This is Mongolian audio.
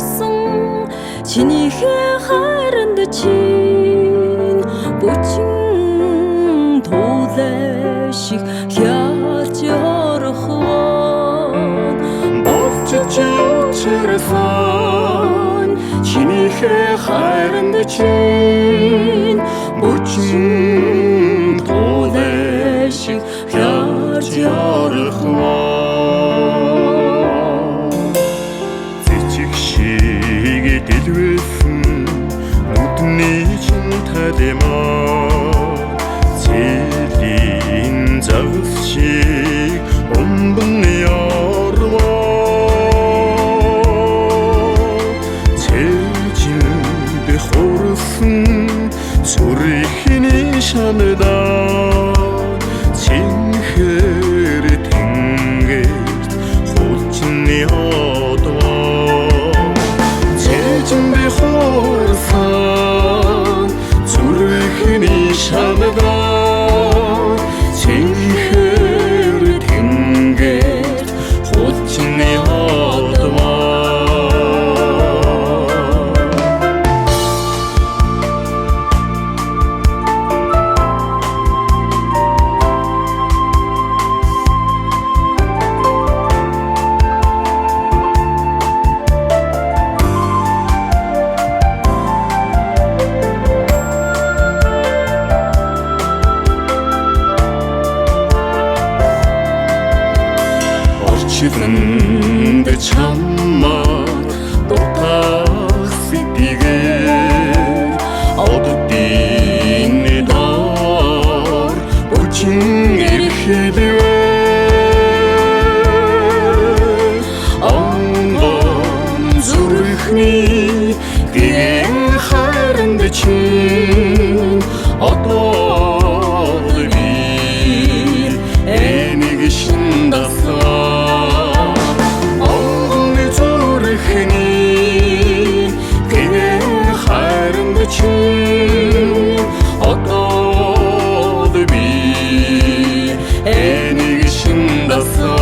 чанарсан чинийхээ хайранд чин бүчин тулэших хялж орхон болж чичэрсэн чинийхээ хайранд чин бүчин тулэших хялж орхон дэлвэсэн нүдний чинталемаа цэлийн загас шиг өмбөн ярваа цэжинд хорсон зүрхний шанадаа чинхэр тэнгэрт хулчны хорсон зүрхний шанадаа чинхэр тэнгэрт хулчны Чивэнд чаммар дутах сэтгээр оддын дор бүчин ирхэдвэ ангон зүрхний гэн хайранд чин одоод би энийг шиндасан одоод би энийг шиндасан